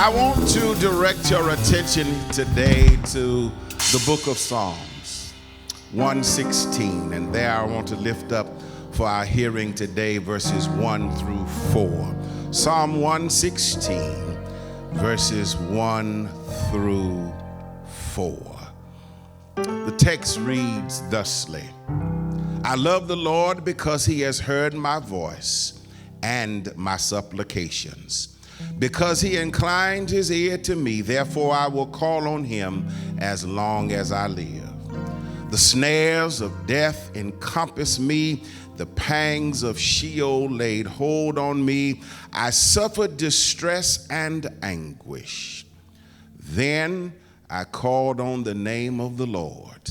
I want to direct your attention today to the book of Psalms 116, and there I want to lift up for our hearing today verses 1 through 4. Psalm 116, verses 1 through 4. The text reads thusly: I love the Lord because he has heard my voice and my supplications. Because he inclined his ear to me, therefore I will call on him as long as I live. The snares of death encompass me, the pangs of Sheol laid hold on me. I suffered distress and anguish. Then I called on the name of the Lord.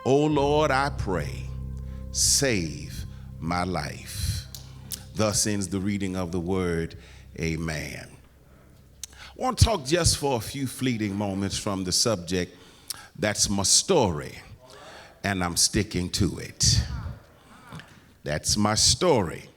O Lord, I pray, save my life. Thus ends the reading of the word. Amen. I want to talk just for a few fleeting moments from the subject. That's my story, and I'm sticking to it. That's my story,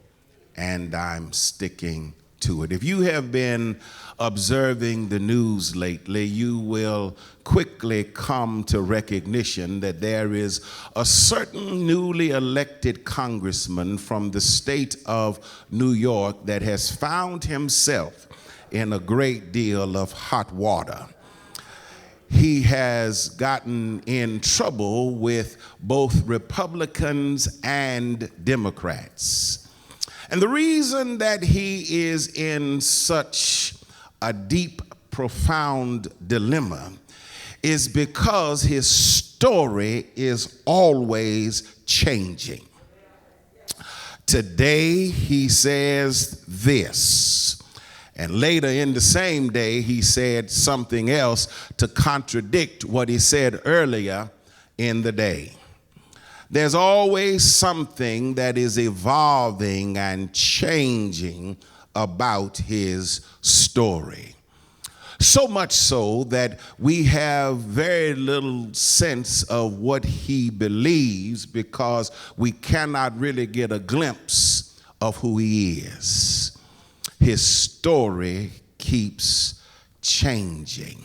and I'm sticking to it. If you have been observing the news lately, you will quickly come to recognition that there is a certain newly elected congressman from the state of New York that has found himself in a great deal of hot water. He has gotten in trouble with both Republicans and Democrats. And the reason that he is in such a deep, profound dilemma is because his story is always changing. Today he says this, and later in the same day he said something else to contradict what he said earlier in the day. There's always something that is evolving and changing about his story. So much so that we have very little sense of what he believes because we cannot really get a glimpse of who he is. His story keeps changing.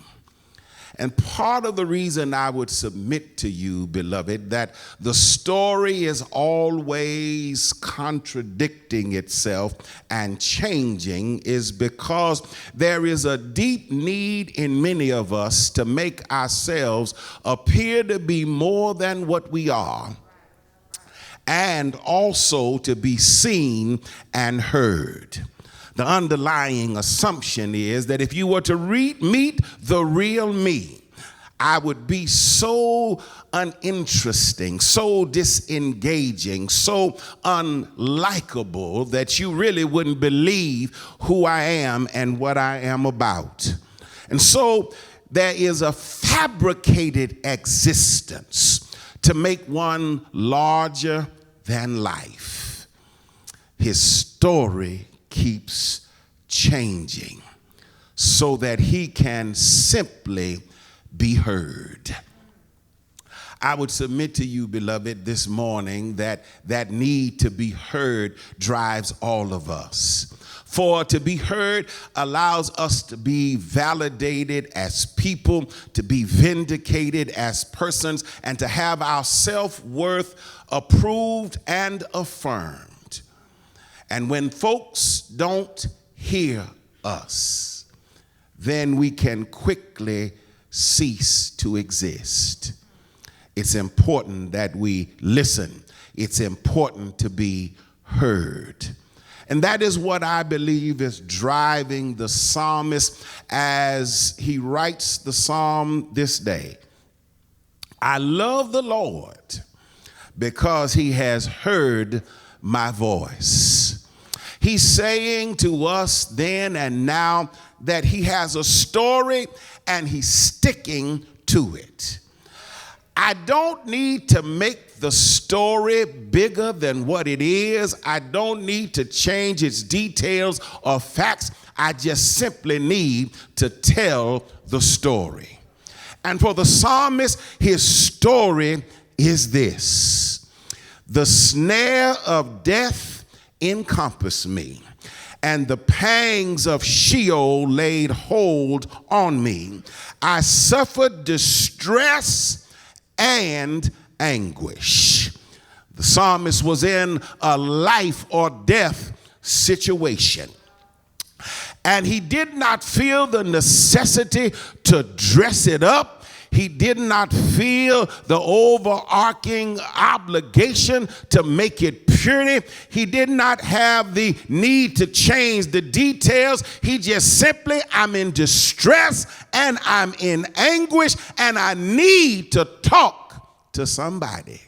And part of the reason I would submit to you, beloved, that the story is always contradicting itself and changing is because there is a deep need in many of us to make ourselves appear to be more than what we are, and also to be seen and heard. The underlying assumption is that if you were to meet the real me, I would be so uninteresting, so disengaging, so unlikable that you really wouldn't believe who I am and what I am about. And so there is a fabricated existence to make one larger than life. His story keeps changing so that he can simply be heard. I would submit to you, beloved, this morning that need to be heard drives all of us. For to be heard allows us to be validated as people, to be vindicated as persons, and to have our self-worth approved and affirmed. And when folks don't hear us, then we can quickly cease to exist. It's important that we listen. It's important to be heard. And that is what I believe is driving the psalmist as he writes the psalm this day. I love the Lord because he has heard my voice. He's saying to us then and now that he has a story and he's sticking to it. I don't need to make the story bigger than what it is. I don't need to change its details or facts. I just simply need to tell the story. And for the psalmist, his story is this: the snare of death encompassed me, and the pangs of Sheol laid hold on me. I suffered distress and anguish. The psalmist was in a life or death situation, and he did not feel the necessity to dress it up. He did not feel the overarching obligation to make it pretty. He did not have the need to change the details. He just simply, I'm in distress and I'm in anguish and I need to talk to somebody.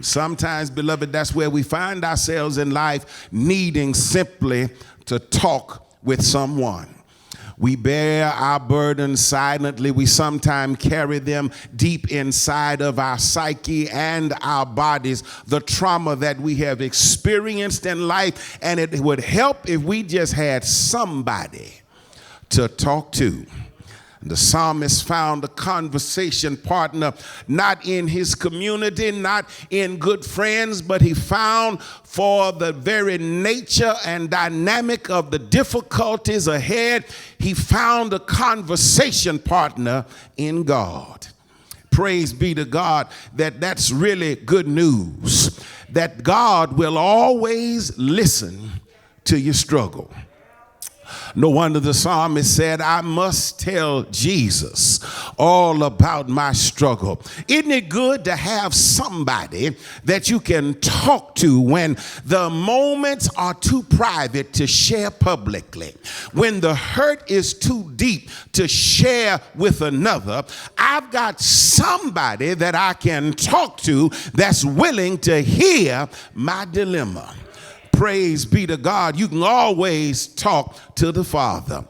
Sometimes, beloved, that's where we find ourselves in life, needing simply to talk with someone. We bear our burdens silently. We sometimes carry them deep inside of our psyche and our bodies, the trauma that we have experienced in life, and it would help if we just had somebody to talk to. The psalmist found a conversation partner, not in his community, not in good friends, but he found, for the very nature and dynamic of the difficulties ahead, he found a conversation partner in God. Praise be to God that that's really good news, that God will always listen to your struggle. No wonder the psalmist said, I must tell Jesus all about my struggle. Isn't it good to have somebody that you can talk to when the moments are too private to share publicly, when the hurt is too deep to share with another? I've got somebody that I can talk to that's willing to hear my dilemma. Praise be to God. You can always talk to the Father.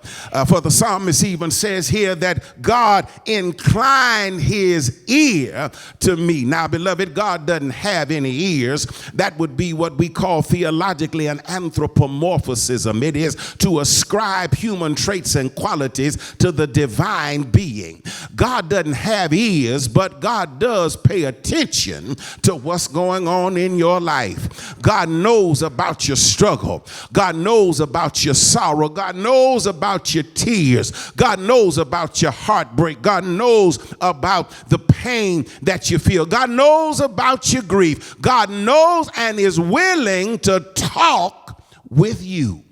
For the psalmist even says here that God inclined his ear to me. Now, beloved, God doesn't have any ears. That would be what we call theologically an anthropomorphism. It is to ascribe human traits and qualities to the divine being. God doesn't have ears, but God does pay attention to what's going on in your life. God knows about your struggle. God knows about your sorrow. God knows about your tears. God knows about your heartbreak. God knows about the pain that you feel. God knows about your grief. God knows and is willing to talk with you.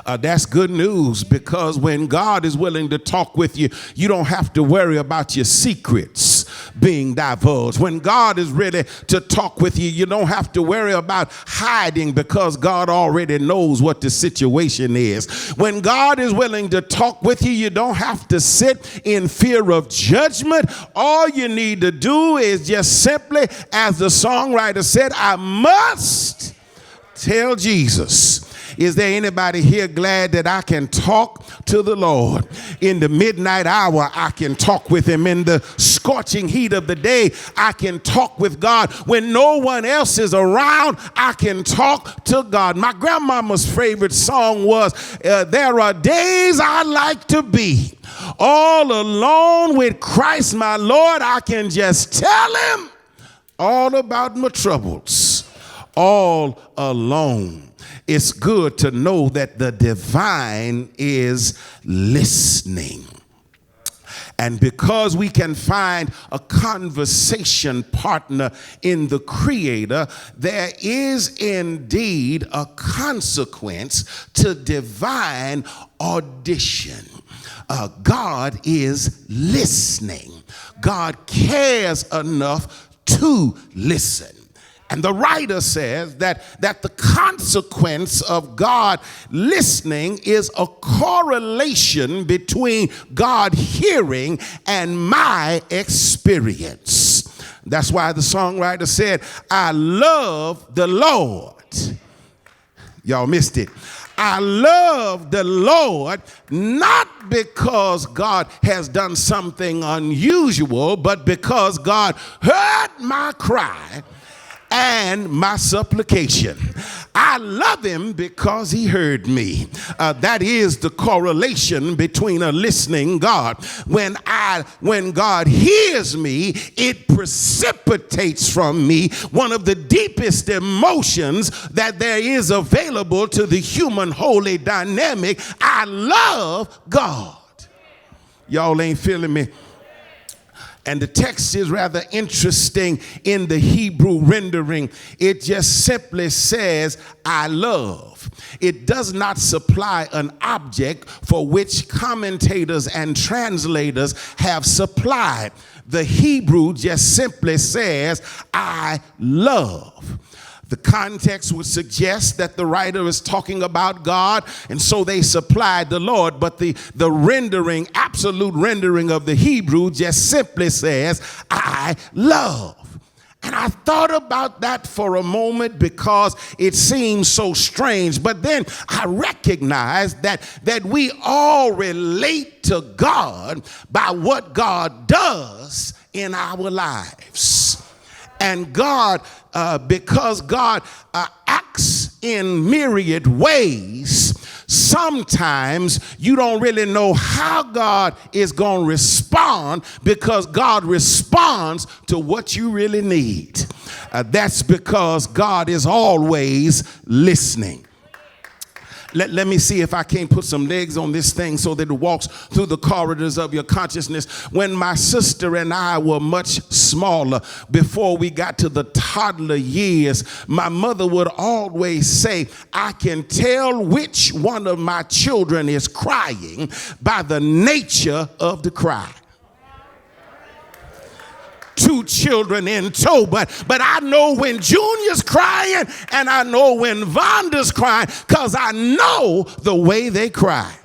That's good news, because when God is willing to talk with you, you don't have to worry about your secrets being divulged. When God is ready to talk with you, you don't have to worry about hiding, because God already knows what the situation is. When God is willing to talk with you, you don't have to sit in fear of judgment. All you need to do is just simply, as the songwriter said, I must tell Jesus. Is there anybody here glad that I can talk to the Lord? In the midnight hour, I can talk with him. In the scorching heat of the day, I can talk with God. When no one else is around, I can talk to God. My grandmama's favorite song was, there are days I like to be all alone with Christ my Lord. I can just tell him all about my troubles, all alone. It's good to know that the divine is listening. And because we can find a conversation partner in the Creator, there is indeed a consequence to divine audition. God is listening. God cares enough to listen. And the writer says that the consequence of God listening is a correlation between God hearing and my experience. That's why the songwriter said, I love the Lord. Y'all missed it. I love the Lord, not because God has done something unusual, but because God heard my cry and my supplication. I love him because he heard me. That is the correlation between a listening God. When God hears me, it precipitates from me one of the deepest emotions that there is available to the human holy dynamic. I love God. Y'all ain't feeling me? And the text is rather interesting in the Hebrew rendering. It just simply says, I love. It does not supply an object for which commentators and translators have supplied. The Hebrew just simply says, I love. The context would suggest that the writer is talking about God, and so they supplied the Lord. But the rendering, absolute rendering of the Hebrew just simply says, I love. And I thought about that for a moment because it seems so strange. But then I recognized that we all relate to God by what God does in our lives. And God, because God acts in myriad ways, sometimes you don't really know how God is going to respond because God responds to what you really need. That's because God is always listening. Let me see if I can't put some legs on this thing so that it walks through the corridors of your consciousness. When my sister and I were much smaller, before we got to the toddler years, my mother would always say, I can tell which one of my children is crying by the nature of the cry. 2 children in tow, but I know when Junior's crying and I know when Vonda's crying because I know the way they cry.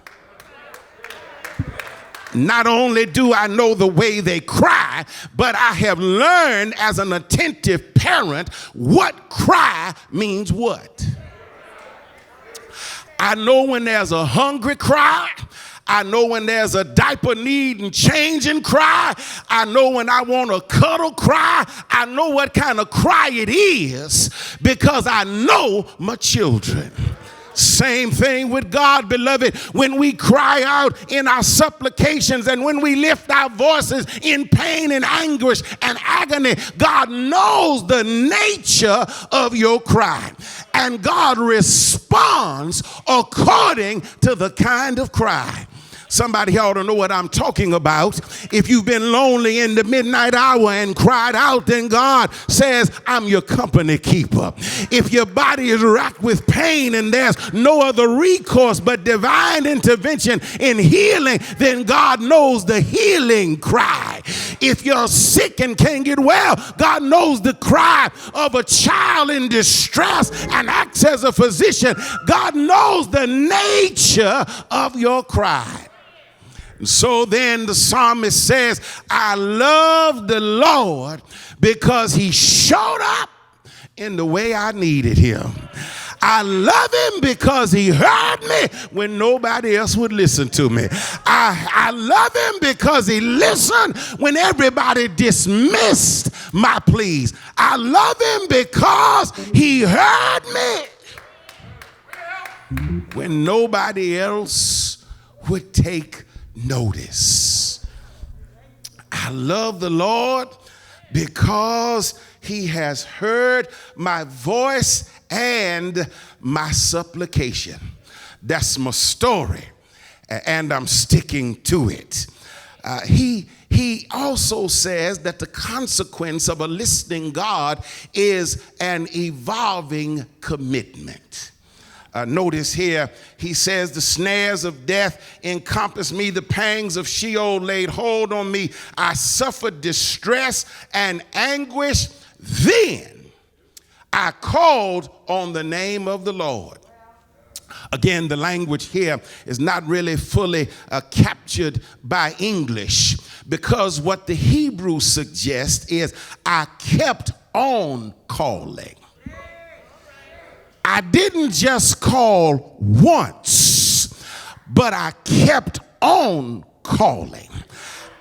Not only do I know the way they cry, but I have learned as an attentive parent what cry means what. I know when there's a hungry cry. I know when there's a diaper need and changing cry. I know when I want to cuddle cry. I know what kind of cry it is because I know my children. Same thing with God, beloved. When we cry out in our supplications and when we lift our voices in pain and anguish and agony, God knows the nature of your cry. And God responds according to the kind of cry. Somebody ought to know what I'm talking about. If you've been lonely in the midnight hour and cried out, then God says, I'm your company keeper. If your body is racked with pain and there's no other recourse but divine intervention in healing, then God knows the healing cry. If you're sick and can't get well, God knows the cry of a child in distress and acts as a physician. God knows the nature of your cry. So then the psalmist says, I love the Lord because he showed up in the way I needed him. I love him because he heard me when nobody else would listen to me. I love him because he listened when everybody dismissed my pleas. I love him because he heard me when nobody else would take notice. I love the Lord because he has heard my voice and my supplication. That's my story, and I'm sticking to it. He also says that the consequence of a listening God is an evolving commitment. Notice here, he says, the snares of death encompassed me, the pangs of Sheol laid hold on me. I suffered distress and anguish. Then I called on the name of the Lord. Again, the language here is not really fully captured by English, because what the Hebrew suggests is I kept on calling. I didn't just call once, but I kept on calling.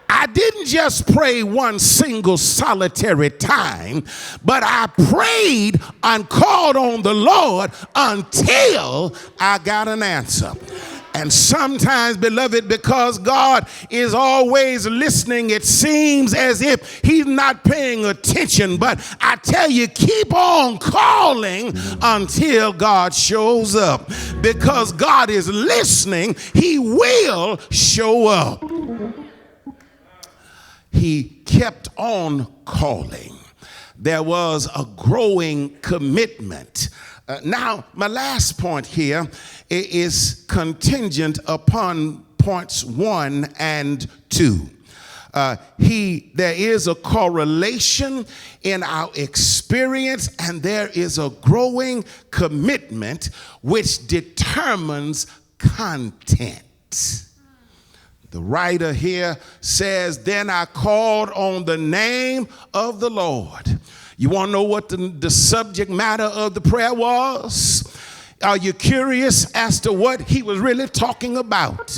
I I didn't just pray one single solitary time, but I prayed and called on the Lord until I got an answer. And sometimes, beloved, because God is always listening, it seems as if he's not paying attention. But I tell you, keep on calling until God shows up. Because God is listening, he will show up. He kept on calling. There was a growing commitment. Now, my last point here is contingent upon points 1 and 2. There is a correlation in our experience, and there is a growing commitment which determines content. The writer here says, then I called on the name of the Lord. You want to know what the subject matter of the prayer was? Are you curious as to what he was really talking about?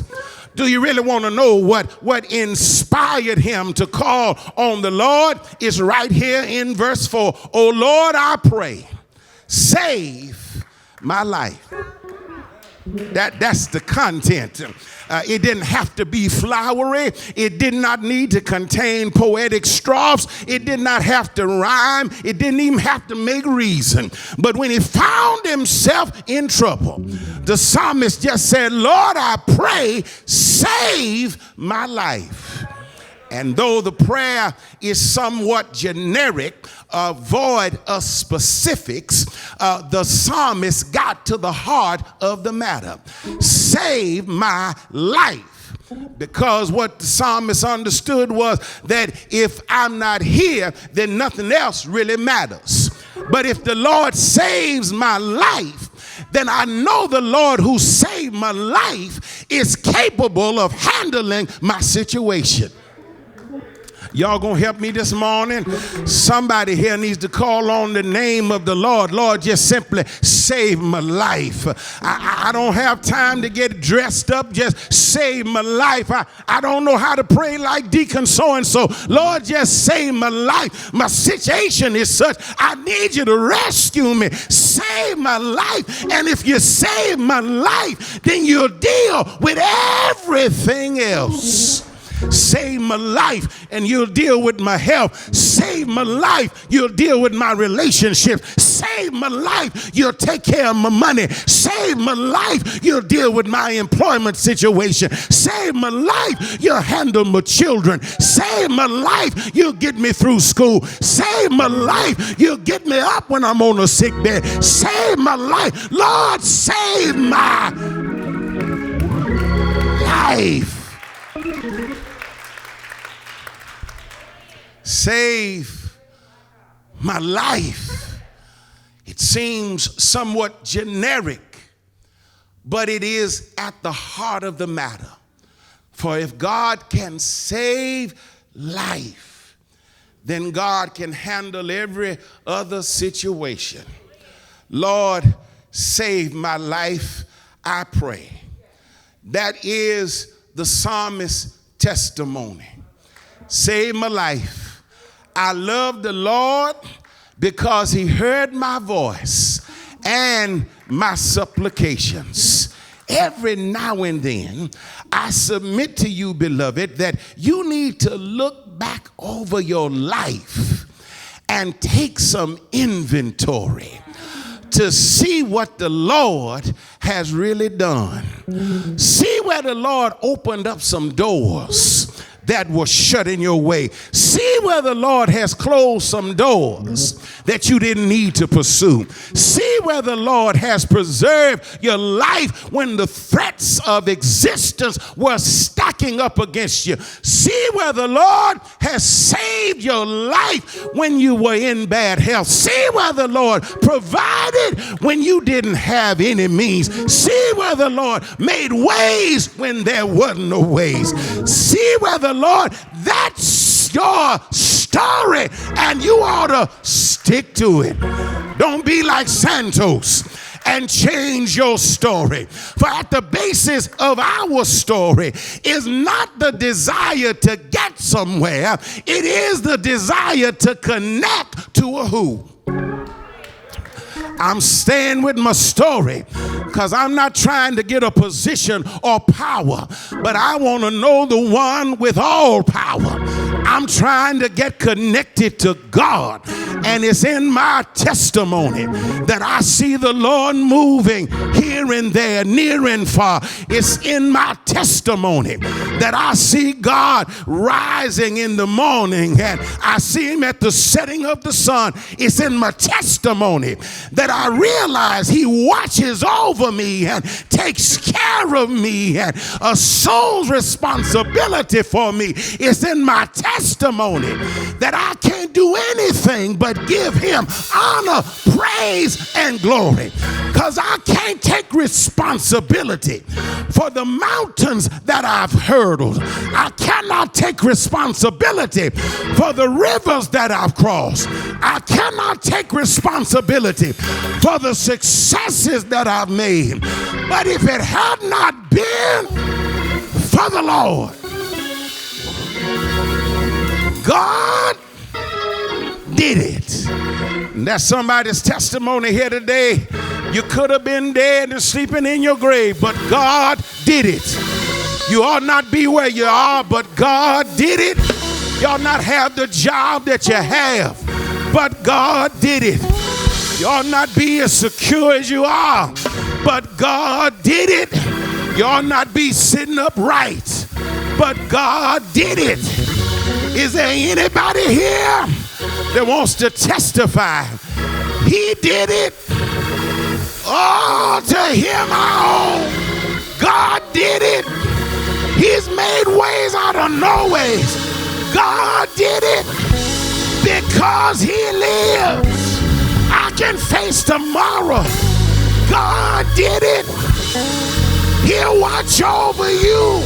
Do you really want to know what inspired him to call on the Lord? It's right here in verse 4. Oh Lord, I pray, save my life. That's the content. It didn't have to be flowery. It did not need to contain poetic strophes. It did not have to rhyme. It didn't even have to make reason. But when he found himself in trouble, the psalmist just said, Lord, I pray, save my life. And though the prayer is somewhat generic, void of specifics, the psalmist got to the heart of the matter. Save my life. Because what the psalmist understood was that if I'm not here, then nothing else really matters. But if the Lord saves my life, then I know the Lord who saved my life is capable of handling my situation. Y'all gonna help me this morning? Somebody here needs to call on the name of the Lord. Lord, just simply save my life. I don't have time to get dressed up. Just save my life. I don't know how to pray like Deacon so-and-so. Lord, just save my life. My situation is such. I need you to rescue me. Save my life. And if you save my life, then you'll deal with everything else. Save my life and you'll deal with my health. Save my life, you'll deal with my relationship. Save my life, you'll take care of my money. Save my life, you'll deal with my employment situation. Save my life, you'll handle my children. Save my life, you'll get me through school. Save my life, you'll get me up when I'm on a sick bed. Save my life. Lord, save my life. Save my life. It seems somewhat generic, but it is at the heart of the matter. For if God can save life, then God can handle every other situation. Lord, save my life, I pray. That is the psalmist's testimony. Save my life. I love the Lord because he heard my voice and my supplications. Every now and then, I submit to you, beloved, that you need to look back over your life and take some inventory to see what the Lord has really done. See where the Lord opened up some doors that was shut in your way. See where the Lord has closed some doors that you didn't need to pursue. See where the Lord has preserved your life when the threats of existence were stacking up against you. See where the Lord has saved your life when you were in bad health. See where the Lord provided when you didn't have any means. See where the Lord made ways when there wasn't no ways. See where the Lord, that's your story, and you ought to stick to it. Don't be like Santos and change your story. For at the basis of our story is not the desire to get somewhere, it is the desire to connect to a who. I'm staying with my story because I'm not trying to get a position or power, but I want to know the one with all power. I'm trying to get connected to God, and it's in my testimony that I see the Lord moving here and there, near and far. It's in my testimony that I see God rising in the morning and I see him at the setting of the sun. It's in my testimony that I realize he watches over me and takes care of me and assumes responsibility for me. It's in my testimony that I can't do anything but give him honor, praise, and glory, because I can't take responsibility for the mountains that I've hurdled. I cannot take responsibility for the rivers that I've crossed. I cannot take responsibility for the successes that I've made. But if it had not been for the Lord, God did it. And that's somebody's testimony here today. You could have been dead and sleeping in your grave, but God did it. You ought not be where you are, but God did it. You ought not have the job that you have, but God did it. You ought not be as secure as you are, but God did it. You ought not be sitting upright, but God did it. Is there anybody here that wants to testify? He did it. Oh, to him our own. God did it. He's made ways out of no ways. God did it. Because he lives, I can face tomorrow. God did it. He'll watch over you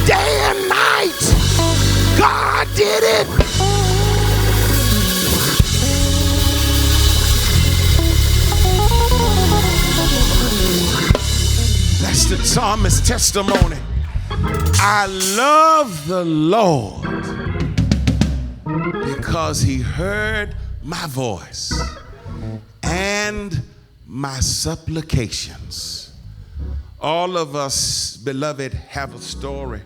day and night. God did it. That's the psalmist's testimony. I love the Lord because he heard my voice and my supplications. All of us, beloved, have a story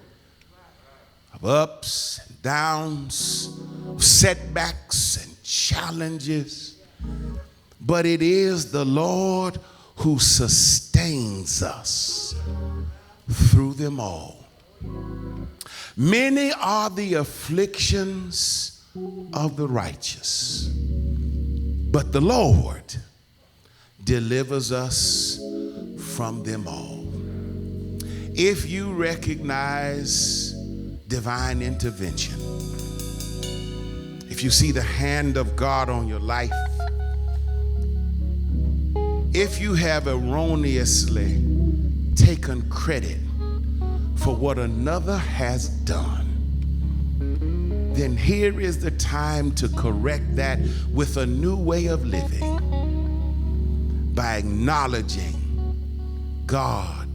of ups and downs, setbacks and challenges. But it is the Lord who sustains us through them all. Many are the afflictions of the righteous, but the Lord delivers us from them all. If you recognize divine intervention, if you see the hand of God on your life, if you have erroneously taken credit for what another has done, then here is the time to correct that with a new way of living by acknowledging God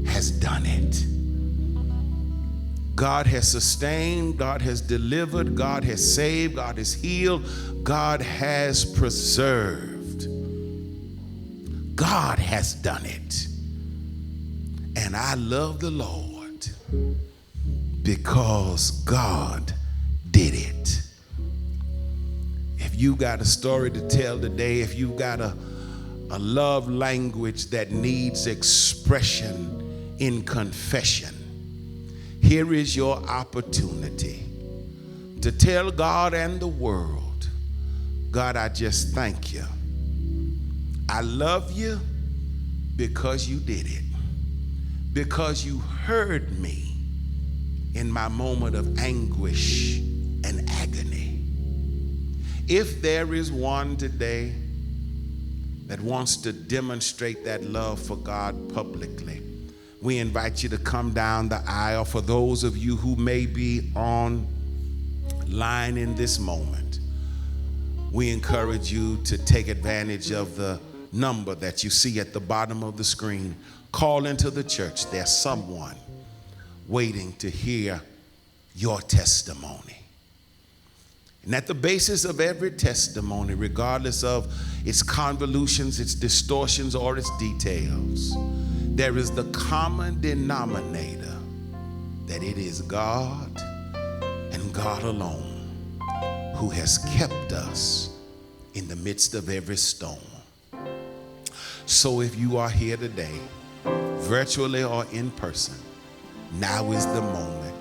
has done it. God has sustained, God has delivered, God has saved, God has healed, God has preserved. God has done it. And I love the Lord because God did it. If you got a story to tell today, if you got a love language that needs expression in confession, here is your opportunity to tell God and the world, God, I just thank you. I love you because you did it. Because you heard me in my moment of anguish and agony. If there is one today that wants to demonstrate that love for God publicly, we invite you to come down the aisle. For those of you who may be online in this moment, we encourage you to take advantage of the number that you see at the bottom of the screen. Call into the church. There's someone waiting to hear your testimony. And at the basis of every testimony, regardless of its convolutions, its distortions, or its details, there is the common denominator that it is God and God alone who has kept us in the midst of every storm. So if you are here today, virtually or in person, now is the moment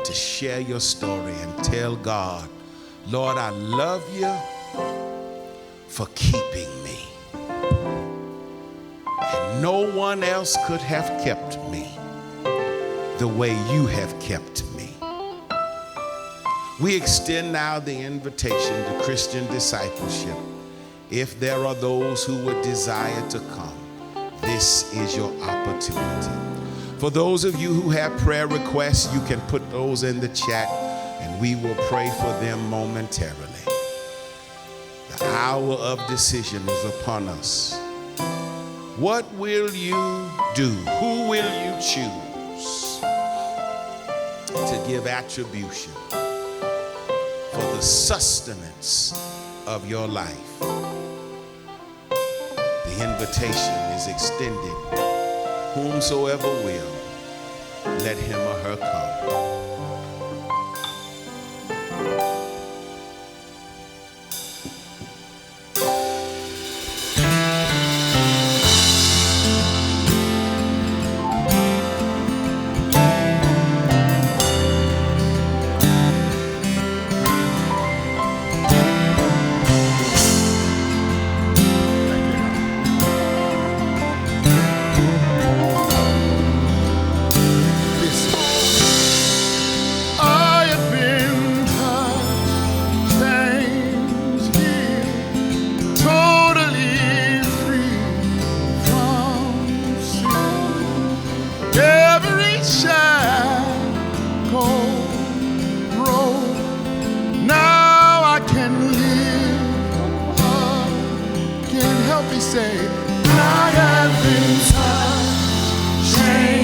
to share your story and tell God, Lord, I love you for keeping me. And no one else could have kept me the way you have kept me. We extend now the invitation to Christian discipleship. If there are those who would desire to come, this is your opportunity. For those of you who have prayer requests, you can put those in the chat and we will pray for them momentarily. The hour of decision is upon us. What will you do? Who will you choose to give attribution for the sustenance of your life? The invitation is extended. Whomsoever will, let him or her come. Say, I have been touched, changed.